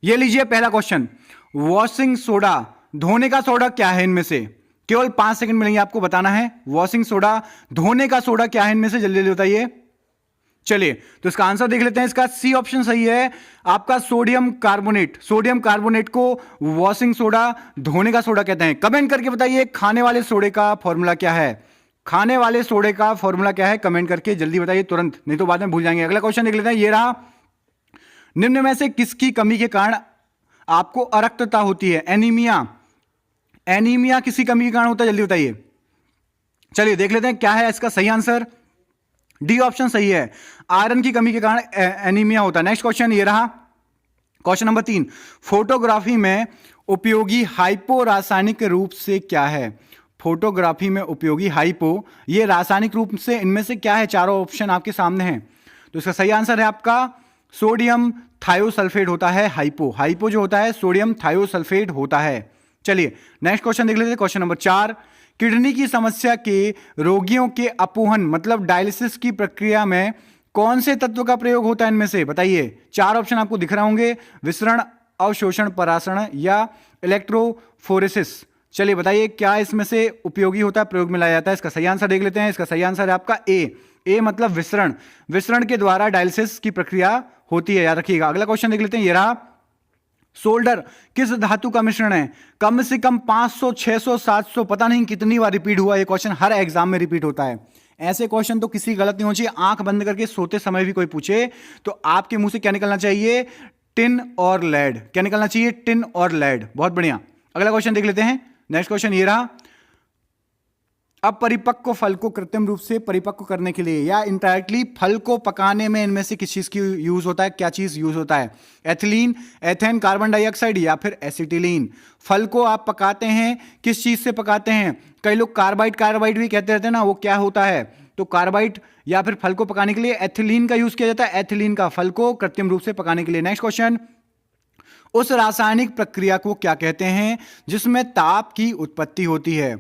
ये लीजिए पहला क्वेश्चन, वॉशिंग सोडा, धोने का सोडा क्या है इनमें से? केवल 5 सेकंड मिलेंगे आपको बताना है। वॉशिंग सोडा, धोने का सोडा क्या है इनमें से? जल्दी जल्दी बताइए। चलिए तो इसका आंसर देख लेते हैं। इसका सी ऑप्शन सही है आपका, सोडियम कार्बोनेट। सोडियम कार्बोनेट को वॉशिंग सोडा, धोने का सोडा कहते हैं। कमेंट करके बताइए खाने वाले सोडे का फॉर्मूला क्या है? खाने वाले सोडे का फॉर्मूला क्या है? कमेंट करके जल्दी बताइए तुरंत, नहीं तो बाद में भूल जाएंगे। अगला क्वेश्चन देख लेते हैं, ये रहा। निम्न में से किसकी कमी के कारण आपको अरक्तता होती है? एनीमिया। एनीमिया किसी कमी के कारण होता है? जल्दी बताइए। चलिए देख लेते हैं क्या है इसका सही आंसर। डी ऑप्शन सही है, आयरन की कमी के कारण एनीमिया होता है। नेक्स्ट क्वेश्चन ये रहा, क्वेश्चन नंबर 3, फोटोग्राफी में उपयोगी हाइपो रासायनिक रूप से क्या है? फोटोग्राफी में उपयोगी हाइपो, ये रासायनिक रूप से इनमें से क्या है? चारों ऑप्शन आपके सामने हैं। तो इसका सही आंसर है आपका सोडियम थायोसल्फेट होता है हाइपो। हाइपो जो होता है सोडियम थायोसल्फेट होता है। चलिए नेक्स्ट क्वेश्चन देख लेते हैं, क्वेश्चन नंबर 4, किडनी की समस्या के रोगियों के अपोहन मतलब डायलिसिस की प्रक्रिया में कौन से तत्व का प्रयोग होता है? इनमें से बताइए। 4 ऑप्शन आपको दिख रहे होंगे, विसरण, अवशोषण, परासरण या इलेक्ट्रोफोरेसिस। चलिए बताइए क्या इसमें से उपयोगी होता है, प्रयोग में लाया जाता है? इसका सही आंसर देख लेते हैं। इसका सही आंसर है आपका ए मतलब विसरण। विसरण के द्वारा डायलिसिस की प्रक्रिया होती है, याद रखिएगा। अगला क्वेश्चन देख लेते हैं, ये रहा, सोल्डर किस धातु का मिश्रण है? कम से कम 500, 600, 700, पता नहीं कितनी बार रिपीट हुआ। ये क्वेश्चन हर एग्जाम में रिपीट होता है। ऐसे क्वेश्चन तो किसी गलत नहीं होना चाहिए। आंख बंद करके सोते समय भी कोई पूछे तो आपके मुंह से क्या निकलना चाहिए? टिन और लेड। क्या निकलना चाहिए? टिन और लेड। बहुत बढ़िया। अगला क्वेश्चन देख लेते हैं। नेक्स्ट क्वेश्चन ये रहा, अपरिपक्व फल को कृत्रिम रूप से परिपक्व करने के लिए या इनडायरेक्टली फल को पकाने में इनमें से किस चीज की यूज होता है? क्या चीज यूज होता है? एथिलीन, एथेन, कार्बन डाइऑक्साइड या फिर एसिटिलीन। फल को आप पकाते हैं, किस चीज से पकाते हैं? कई लोग कार्बाइड भी कहते रहते हैं ना, वो क्या होता है? तो कार्बाइड या फिर फल को पकाने के लिए एथिलीन का यूज किया जाता है, एथिलीन का, फल को कृत्रिम रूप से पकाने के लिए। नेक्स्ट क्वेश्चन, उस रासायनिक प्रक्रिया को क्या कहते हैं जिसमें ताप की उत्पत्ति होती है?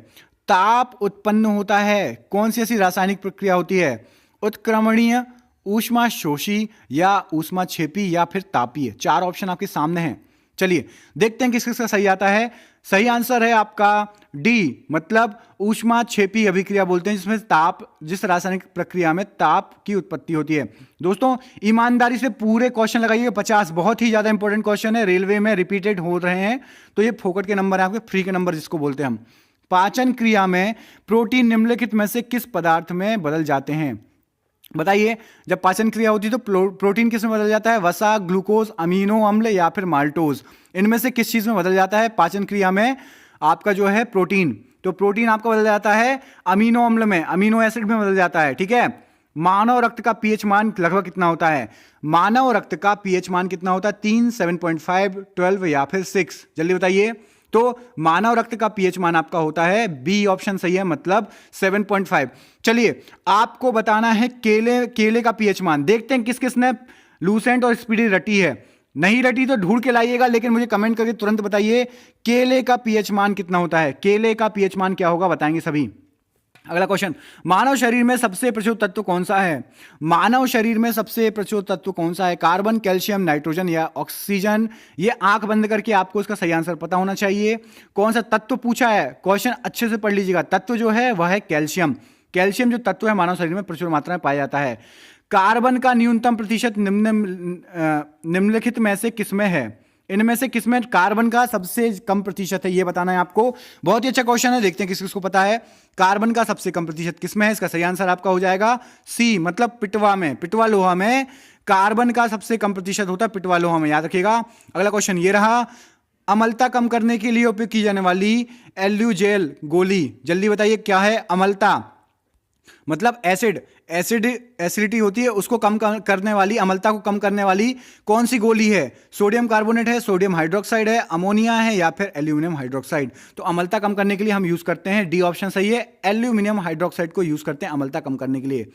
ताप उत्पन्न होता है, कौन सी ऐसी रासायनिक प्रक्रिया होती है? उत्क्रमणीय, ऊष्मा शोषी या ऊष्मा छेपी या फिर तापीय। 4 ऑप्शन आपके सामने हैं। चलिए देखते हैं किस किसका सही आता है। सही आंसर है आपका डी मतलब ऊष्मा छेपी अभिक्रिया बोलते हैं, जिसमें ताप, जिस रासायनिक प्रक्रिया में ताप की उत्पत्ति होती है। दोस्तों ईमानदारी से पूरे क्वेश्चन लगाइए, 50 बहुत ही ज्यादा इंपॉर्टेंट क्वेश्चन है, रेलवे में रिपीटेड हो रहे हैं, तो ये फोकट के नंबर है आपके, फ्री के नंबर जिसको बोलते हैं हम। पाचन क्रिया में प्रोटीन निम्नलिखित में से किस पदार्थ में बदल जाते हैं? बताइए। जब पाचन क्रिया होती है तो प्रोटीन किस में बदल जाता है? वसा, ग्लूकोज, अमीनो अम्ल या फिर माल्टोज। इनमें से किस चीज में बदल जाता है पाचन क्रिया में? आपका जो है प्रोटीन, तो प्रोटीन आपका बदल जाता है अमीनो अम्ल में, अमीनो एसिड में बदल जाता है। ठीक है। मानव रक्त का पीएच मान लगभग कितना होता है? मानव रक्त का पीएच मान कितना होता है? 3, 7.5, 12 या फिर 6? जल्दी बताइए। तो मानव रक्त का पीएच मान आपका होता है, बी ऑप्शन सही है, मतलब 7.5। चलिए आपको बताना है केले का पीएच मान। देखते हैं किस किस ने लूसेंट और स्पीडी रटी है। नहीं रटी तो ढूंढ के लाइएगा, लेकिन मुझे कमेंट करके तुरंत बताइए केले का पीएच मान कितना होता है? केले का पीएच मान क्या होगा बताएंगे सभी। अगला क्वेश्चन, मानव शरीर में सबसे प्रचुर तत्व कौन सा है? मानव शरीर में सबसे प्रचुर तत्व कौन सा है? कार्बन, कैल्शियम, नाइट्रोजन या ऑक्सीजन? ये आंख बंद करके आपको इसका सही आंसर पता होना चाहिए। कौन सा तत्व पूछा है? क्वेश्चन अच्छे से पढ़ लीजिएगा। तत्व जो है वह है कैल्शियम। कैल्शियम जो तत्व है मानव शरीर में प्रचुर मात्रा में पाया जाता है। कार्बन का न्यूनतम प्रतिशत निम्नलिखित में से किसमें है? इनमें से किसमें कार्बन का सबसे कम प्रतिशत है, ये बताना है आपको। बहुत ही अच्छा क्वेश्चन है, देखते हैं किस किसको पता है। कार्बन का सबसे कम प्रतिशत किसमें है? इसका सही आंसर आपका हो जाएगा सी मतलब पिटवा में, पिटवा लोहा में कार्बन का सबसे कम प्रतिशत होता है, पिटवा लोहा में, याद रखिएगा। अगला क्वेश्चन ये रहा, अम्लता कम करने के लिए उपयोग की जाने वाली एल्यूजेल गोली। जल्दी बताइए क्या है? अम्लता मतलब एसिडिटी होती है, उसको कम करने वाली, अम्लता को कम करने वाली कौन सी गोली है? सोडियम कार्बोनेट है, सोडियम हाइड्रोक्साइड है, अमोनिया है या फिर एल्यूमिनियम हाइड्रोक्साइड? तो अम्लता कम करने के लिए हम यूज करते हैं, डी ऑप्शन सही है, एल्यूमिनियम हाइड्रोक्साइड को यूज करते हैं अम्लता कम करने के लिए।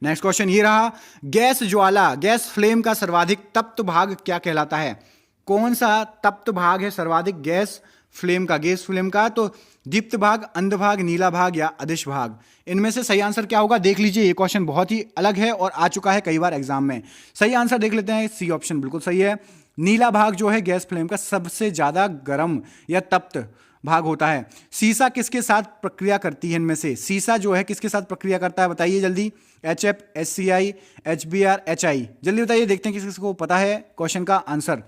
नेक्स्ट क्वेश्चन ये रहा, गैस ज्वाला, गैस फ्लेम का सर्वाधिक तप्त भाग क्या कहलाता है? कौन सा तप्त भाग है सर्वाधिक गैस फ्लेम का? गैस फ्लेम का तो दीप्त भाग, अंध भाग, नीला भाग या अदिश भाग? इनमें से सही आंसर क्या होगा देख लीजिए। ये क्वेश्चन बहुत ही अलग है और आ चुका है कई बार एग्जाम में। सही आंसर देख लेते हैं, सी ऑप्शन बिल्कुल सही है। नीला भाग जो है गैस फ्लेम का सबसे ज्यादा गर्म या तप्त भाग होता है। सीसा किसके साथ प्रक्रिया करती है इनमें से? सीसा जो है किसके साथ प्रक्रिया करता है बताइए जल्दी। HF, HCI, HBr, HI, जल्दी बताइए, देखते हैं किसको पता है क्वेश्चन का आंसर।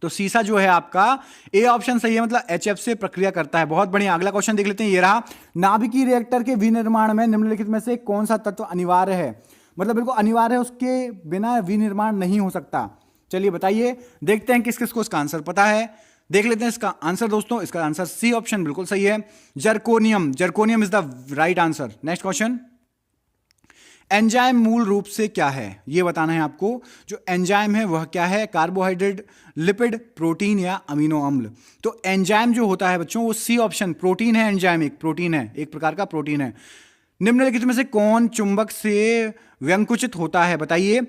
तो सीसा जो है आपका ए ऑप्शन सही है, मतलब HF से प्रक्रिया करता है। बहुत बढ़िया, अगला क्वेश्चन देख लेते हैं, ये रहा। नाभिकीय रिएक्टर के विनिर्माण में निम्नलिखित में से कौन सा तत्व अनिवार्य है? मतलब बिल्कुल अनिवार्य है, उसके बिना विनिर्माण नहीं हो सकता। चलिए बताइए, देखते हैं किस किस को इसका आंसर पता है। देख लेते हैं इसका आंसर दोस्तों। इसका आंसर सी ऑप्शन बिल्कुल सही है, zirconium. Zirconium is the right answer. Next question, enzyme मूल रूप से क्या है यह बताना है आपको। जो एंजाइम है वह क्या है? कार्बोहाइड्रेट, लिपिड, प्रोटीन या अमीनो अम्ल। तो एंजाइम जो होता है बच्चों वो सी ऑप्शन प्रोटीन है। एंजाइम एक प्रोटीन है, एक प्रकार का प्रोटीन है। निम्नलिखित में से कौन चुंबक से व्यंकुचित होता है बताइए।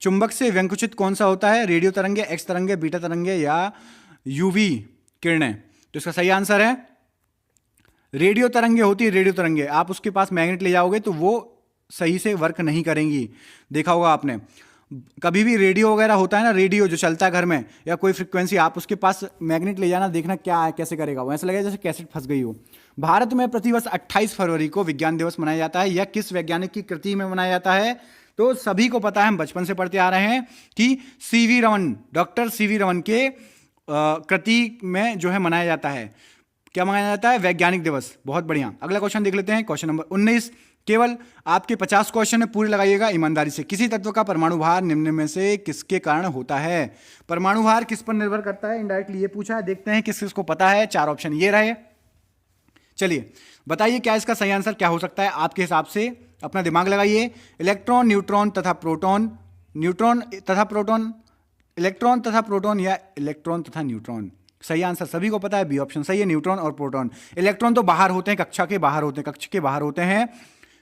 चुंबक से व्यंकुचित कौन सा होता है? रेडियो तरंगे, एक्स तरंगे, बीटा तरंगे या यूवी किरणें? तो इसका सही आंसर है रेडियो तरंगे होती है। रेडियो तरंगे, आप उसके पास मैग्नेट ले जाओगे तो वो सही से वर्क नहीं करेंगी। देखा होगा आपने, कभी भी रेडियो वगैरह होता है ना, रेडियो जो चलता है घर में या कोई फ्रिक्वेंसी, आप उसके पास मैग्नेट ले जाना, देखना क्या है, कैसे करेगा वो, ऐसा लगेगा जैसे कैसेट फंस गई हो। भारत में प्रतिवर्ष 28 फरवरी को विज्ञान दिवस मनाया जाता है। यह किस वैज्ञानिक की कृति में मनाया जाता है? तो सभी को पता है, हम बचपन से पढ़ते आ रहे हैं कि CV Raman, doctor CV Raman के कृति में जो है मनाया जाता है। क्या मनाया जाता है? वैज्ञानिक दिवस। बहुत बढ़िया, अगला क्वेश्चन देख लेते हैं, क्वेश्चन नंबर 19। केवल आपके 50 क्वेश्चन है, पूरे लगाइएगा ईमानदारी से। किसी तत्व का परमाणु भार निम्न में से किसके कारण होता है? परमाणु भार किस पर निर्भर करता है? इनडायरेक्टली ये पूछा है, देखते हैं किस किसको पता है। 4 ऑप्शन ये रहे। चलिए बताइए क्या इसका सही आंसर क्या हो सकता है आपके हिसाब से, अपना दिमाग लगाइए। इलेक्ट्रॉन, न्यूट्रॉन तथा प्रोटॉन, न्यूट्रॉन तथा प्रोटॉन, इलेक्ट्रॉन तथा प्रोटॉन या इलेक्ट्रॉन तथा न्यूट्रॉन? सही आंसर सभी को पता है, बी ऑप्शन सही है, न्यूट्रॉन और प्रोटॉन। इलेक्ट्रॉन तो बाहर होते हैं, कक्षा के बाहर होते हैं, कक्ष के बाहर होते हैं।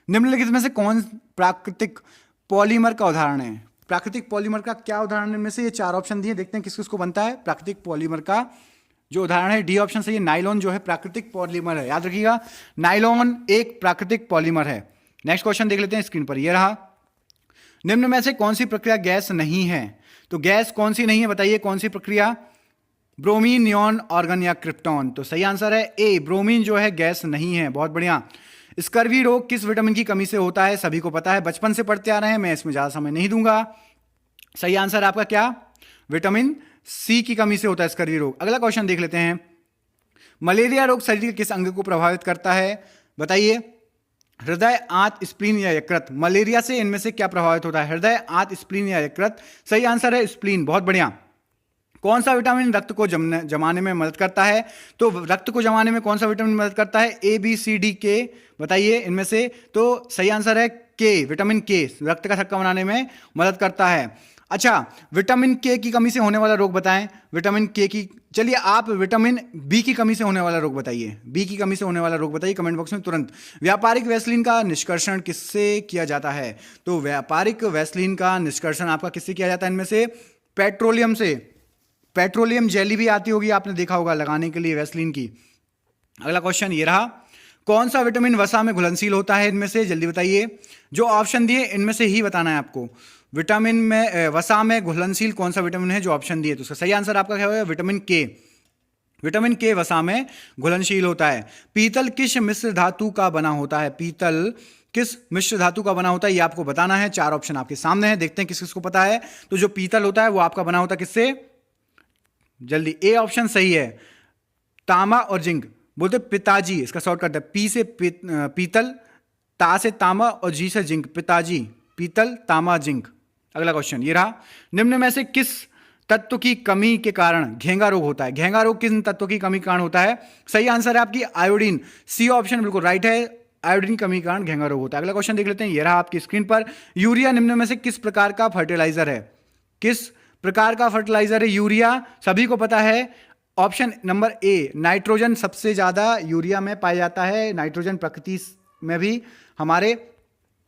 निम्नलिखित में से कौन प्राकृतिक पॉलीमर का उदाहरण है? प्राकृतिक पॉलीमर का क्या उदाहरण है? इनमें से ये 4 ऑप्शन दिए, देखते हैं किस किसको बनता है। प्राकृतिक पॉलीमर का जो उदाहरण है, डी ऑप्शन सही है, नाइलॉन जो है प्राकृतिक पॉलीमर है। याद रखिएगा, नाइलॉन एक प्राकृतिक पॉलीमर है। नेक्स्ट क्वेश्चन देख लेते हैं, स्क्रीन पर ये रहा। निम्न में से कौन सी प्रक्रिया गैस नहीं है? तो गैस कौन सी नहीं है बताइए, कौन सी प्रक्रिया? ब्रोमीन, नियॉन, ऑर्गन या क्रिप्टॉन? तो सही आंसर है ए, ब्रोमीन जो है गैस नहीं है। बहुत बढ़िया। स्कर्वी रोग किस विटामिन की कमी से होता है? सभी को पता है, बचपन से पढ़ते आ रहे हैं, मैं इसमें ज्यादा समय नहीं दूंगा। सही आंसर आपका क्या? विटामिन सी की कमी से होता है स्कर्वी रोग। अगला क्वेश्चन देख लेते हैं, मलेरिया रोग शरीर के किस अंग को प्रभावित करता है बताइए। हृदय, आंत, स्प्लीन या यकृत? मलेरिया से इनमें से क्या प्रभावित होता है? हृदय, आंत, स्प्लीन या यकृत? सही आंसर है स्प्लीन। बहुत बढ़िया। कौन सा विटामिन रक्त को जमाने में मदद करता है? तो रक्त को जमाने में कौन सा विटामिन मदद करता है? ए, बी, सी, डी, के बताइए इनमें से। तो सही आंसर है के, विटामिन के रक्त का थक्का बनाने में मदद करता है। अच्छा, विटामिन के की कमी से होने वाला रोग बताएं। विटामिन के की, चलिए आप विटामिन बी की कमी से होने वाला रोग बताइए। बी की कमी से होने वाला रोग बताइए कमेंट बॉक्स में तुरंत। व्यापारिक वैसलीन का निष्कर्षण किससे किया जाता है? तो व्यापारिक वैसलीन का निष्कर्षण आपका किससे किया जाता है? इनमें से पेट्रोलियम से। पेट्रोलियम जेली भी आती होगी, आपने देखा होगा लगाने के लिए वैसलीन की। अगला क्वेश्चन ये रहा, कौन सा विटामिन वसा में घुलनशील होता है? इनमें से जल्दी बताइए। जो ऑप्शन दिए इनमें से ही बताना है आपको। विटामिन में वसा में घुलनशील कौन सा विटामिन है जो ऑप्शन दिए? तो उसका सही आंसर आपका क्या होगा? विटामिन के। विटामिन के वसा में घुलनशील होता है। पीतल किस मिश्र धातु का बना होता है? पीतल किस मिश्र धातु का बना होता है ये आपको बताना है। 4 ऑप्शन आपके सामने है, देखते हैं किस किसको पता है। तो जो पीतल होता है वो आपका बना होता है किससे? जल्दी, ए ऑप्शन सही है, तांबा और जिंक। बोलते पिताजी, इसका शॉर्ट करते हैं, पी से पीतल, ता से तांबा और जी से जिंक, पिताजी, पीतल, तांबा, जिंक। अगला क्वेश्चन ये रहा, निम्न में से किस तत्व की कमी के कारण घेंगा रोग होता है? घेंगा रोग किस तत्व की कमी के कारण होता है? सही आंसर है आपकी आयोडीन, सी ऑप्शन बिल्कुल राइट है, आयोडीन कमी के कारण घेंगा रोग होता है। अगला क्वेश्चन देख लेते हैं, ये रहा आपकी स्क्रीन पर, यूरिया निम्न में से किस प्रकार का फर्टिलाइजर है? किस प्रकार का फर्टिलाइजर है यूरिया? सभी को पता है, ऑप्शन नंबर ए, नाइट्रोजन सबसे ज्यादा यूरिया में पाया जाता है। नाइट्रोजन प्रकृति में भी, हमारे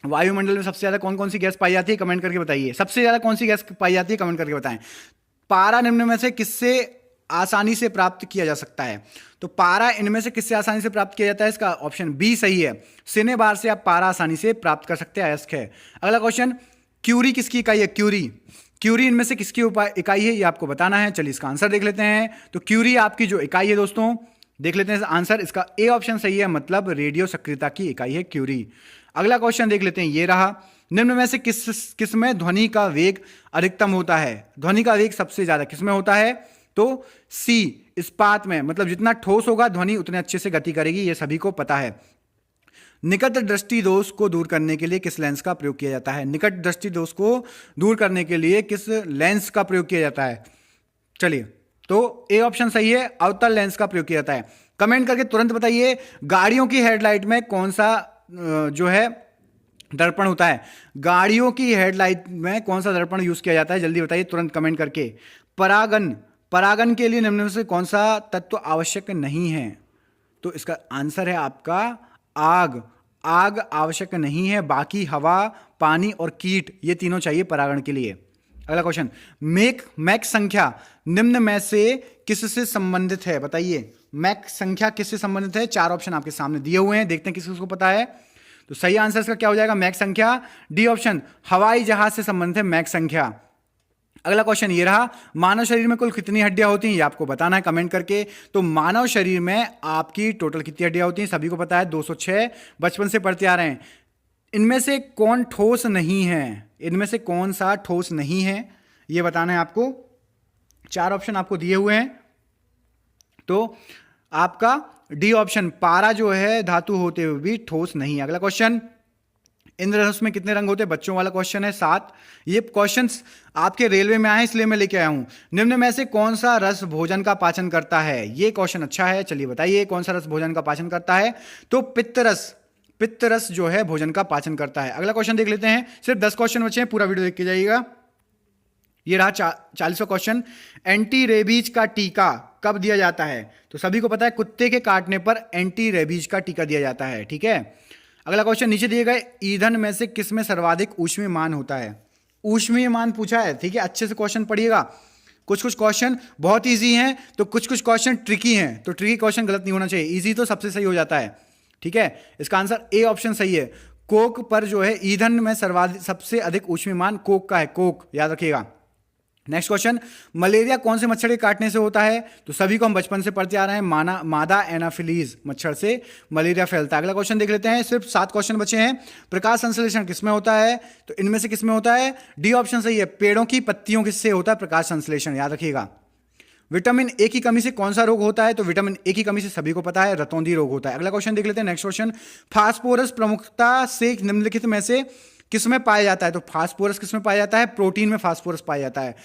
वायुमंडल में सबसे ज्यादा कौन कौन सी गैस पाई जाती है कमेंट करके बताइए। सबसे ज्यादा कौन सी गैस पाई जाती है कमेंट करके बताएं। पारा निम्न में से किससे आसानी से प्राप्त किया जा सकता है? तो पारा इनमें से किससे आसानी से प्राप्त किया जाता है? इसका ऑप्शन बी सही है, सिनेबार से आप पारा आसानी से प्राप्त कर सकते हैं, अयस्क है। अगला क्वेश्चन, क्यूरी किसकी इकाई है? क्यूरी, क्यूरी इनमें से किसकी इकाई है, ये आपको बताना है। चलिए इसका आंसर देख लेते हैं। तो क्यूरी आपकी जो इकाई है दोस्तों, देख लेते हैं आंसर। इसका ए ऑप्शन सही है, मतलब रेडियो सक्रियता की इकाई है क्यूरी। अगला क्वेश्चन देख लेते हैं, ये रहा। निम्न में से किस में ध्वनि का वेग अधिकतम होता है? ध्वनि का वेग सबसे ज्यादा किस में होता है? तो सी, इस्पात में। मतलब जितना ठोस होगा ध्वनि उतने अच्छे से गति करेगी, ये सभी को पता है। निकट दृष्टि दोष को दूर करने के लिए किस लेंस का प्रयोग किया जाता है? निकट दृष्टि दोष को दूर करने के लिए किस लेंस का प्रयोग किया जाता है? चलिए, तो ए ऑप्शन सही है, अवतल लेंस का प्रयोग किया जाता है। कमेंट करके तुरंत बताइए, गाड़ियों की हेडलाइट में कौन सा जो है दर्पण होता है? गाड़ियों की हेडलाइट में कौन सा दर्पण यूज किया जाता है? जल्दी बताइए तुरंत कमेंट करके। परागन के लिए निम्न में से कौन सा तत्व आवश्यक नहीं है? तो इसका आंसर है आपका आग। आग आवश्यक नहीं है, बाकी हवा, पानी और कीट, ये तीनों चाहिए परागण के लिए। अगला क्वेश्चन, मैक संख्या निम्न में से किससे संबंधित है? बताइए, मैक संख्या किससे संबंधित है? 4 ऑप्शन आपके सामने दिए हुए हैं, देखते हैं किसको पता है। तो सही आंसर इसका क्या हो जाएगा? मैक संख्या। डी ऑप्शन, हवाई जहाज से संबंधित है मैक संख्या। अगला क्वेश्चन ये रहा, मानव शरीर में कुल कितनी हड्डियां होती हैं? ये आपको बताना है कमेंट करके। तो मानव शरीर में आपकी टोटल कितनी हड्डियां होती हैं? सभी को पता है 206, बचपन से पढ़ते आ रहे हैं। इनमें से कौन ठोस नहीं है? इनमें से कौन सा ठोस नहीं है, ये बताना है आपको। 4 ऑप्शन आपको दिए हुए हैं। तो आपका डी ऑप्शन, पारा जो है धातु होते हुए भी ठोस नहीं है। अगला क्वेश्चन, इंद्रधनुष में कितने रंग होते हैं? बच्चों वाला क्वेश्चन है, 7। ये क्वेश्चंस आपके रेलवे में आए इसलिए मैं लेके आया हूं। निम्न में से कौन सा रस भोजन का पाचन करता है? ये क्वेश्चन अच्छा है, चलिए बताइए कौन सा रस भोजन का पाचन करता है? तो पित्त रस जो है भोजन का पाचन करता है। अगला क्वेश्चन देख लेते हैं, सिर्फ 10 क्वेश्चन बचे हैं, पूरा वीडियो देख के जाइएगा। ये रहा 40वां क्वेश्चन, एंटी रेबीज का टीका कब दिया जाता है? तो सभी को पता है कुत्ते के काटने पर एंटी रेबीज का टीका दिया जाता है, ठीक है। अगला क्वेश्चन, नीचे दिए गए ईंधन में से किस में सर्वाधिक ऊष्मीय मान होता है? ऊष्मीय मान पूछा है, ठीक है, अच्छे से क्वेश्चन पढ़िएगा। कुछ क्वेश्चन बहुत इजी हैं, तो कुछ क्वेश्चन ट्रिकी हैं, तो ट्रिकी क्वेश्चन गलत नहीं होना चाहिए, इजी तो सबसे सही हो जाता है, ठीक है। इसका आंसर ए ऑप्शन सही है। कोक पर जो है ईंधन में सबसे अधिक ऊष्मीय मान कोक का है, कोक, याद रखिएगा। नेक्स्ट क्वेश्चन, मलेरिया कौन से मच्छर के काटने से होता है? तो सभी को हम बचपन से पढ़ते आ रहे हैं, मादा एनाफिलीज मच्छर से मलेरिया फैलता है। अगला क्वेश्चन देख लेते हैं, सिर्फ 7 क्वेश्चन बचे हैं। प्रकाश संश्लेषण किसमें होता है? तो इनमें से किसमें होता है? डी ऑप्शन सही है, पेड़ों की पत्तियों किससे होता है प्रकाश संश्लेषण, याद रखिएगा। विटामिन ए की कमी से कौन सा रोग होता है? तो विटामिन ए की कमी से सभी को पता है रतौंधी रोग होता है। अगला क्वेश्चन देख लेते हैं, नेक्स्ट क्वेश्चन, फास्फोरस प्रमुखता से निम्नलिखित में से किसमें पाया जाता है? तो फास्फोरस किसमें पाया जाता है? प्रोटीन में फास्फोरस पाया जाता है।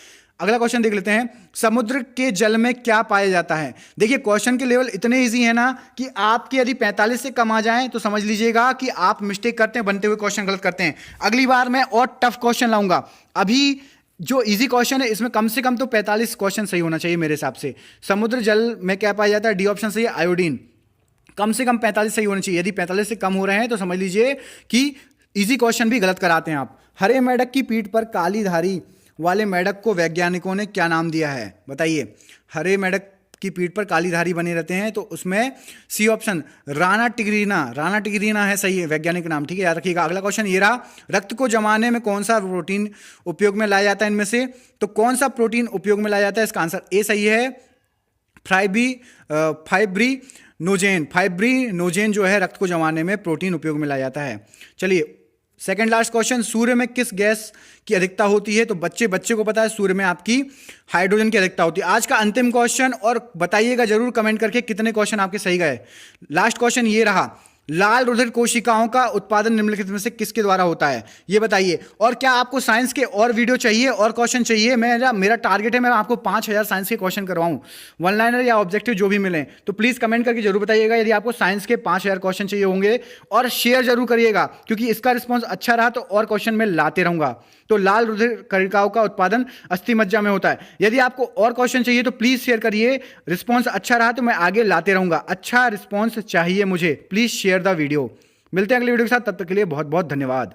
अगला क्वेश्चन देख लेते हैं, समुद्र के जल में क्या पाया जाता है? देखिए क्वेश्चन के लेवल इतने इजी है ना कि आपके यदि 45 से कम आ जाएं तो समझ लीजिएगा कि आप मिस्टेक करते हैं, बनते हुए क्वेश्चन गलत करते हैं। अगली बार मैं और टफ क्वेश्चन लाऊंगा। अभी जो इजी क्वेश्चन है इसमें कम से कम तो 45 क्वेश्चन सही होना चाहिए मेरे हिसाब से। समुद्र जल में क्या पाया जाता है? डी ऑप्शन सही है, आयोडीन। कम से कम 45 सही होना चाहिए, यदि 45 से कम हो रहे हैं तो समझ लीजिए कि इजी क्वेश्चन भी गलत कराते हैं आप। हरे मेढक की पीठ पर काली धारी वाले मेढक को वैज्ञानिकों ने क्या नाम दिया है? बताइए, हरे मेढक की पीठ पर काली धारी बने रहते हैं, तो उसमें सी ऑप्शन राना टिग्रीना है, सही है वैज्ञानिक नाम, ठीक है, याद रखिएगा। अगला क्वेश्चन ये रहा, रक्त को जमाने में कौन सा प्रोटीन उपयोग में लाया जाता है? इनमें से तो कौन सा प्रोटीन उपयोग में लाया जाता है? इसका आंसर ए सही है, फाइब्रिनोजेन जो है रक्त को जमाने में प्रोटीन उपयोग में लाया जाता है। चलिए सेकंड लास्ट क्वेश्चन, सूर्य में किस गैस की अधिकता होती है? तो बच्चे को पता है सूर्य में आपकी हाइड्रोजन की अधिकता होती है। आज का अंतिम क्वेश्चन, और बताइएगा जरूर कमेंट करके कितने क्वेश्चन आपके सही गए। लास्ट क्वेश्चन ये रहा, लाल रुधिर कोशिकाओं का उत्पादन निम्नलिखित में से किसके द्वारा होता है? ये बताइए। और क्या आपको साइंस के और वीडियो चाहिए और क्वेश्चन चाहिए? मेरा टारगेट है मैं आपको 5000 साइंस के क्वेश्चन करवाऊं, वन लाइनर या ऑब्जेक्टिव जो भी मिले। तो प्लीज कमेंट करके जरूर बताइएगा यदि आपको साइंस के 5000 क्वेश्चन चाहिए होंगे, और शेयर जरूर करिएगा क्योंकि इसका रिस्पॉन्स अच्छा रहा तो और क्वेश्चन मैं लाते रहूंगा। तो लाल रुधिर कणिकाओं का उत्पादन अस्थि मज्जा में होता है। यदि आपको और क्वेश्चन चाहिए तो प्लीज शेयर करिए, रिस्पॉन्स अच्छा रहा तो मैं आगे लाते रहूंगा। अच्छा रिस्पॉन्स चाहिए मुझे, प्लीज शेयर द वीडियो। मिलते हैं अगले वीडियो के साथ, तब तक के लिए बहुत बहुत धन्यवाद।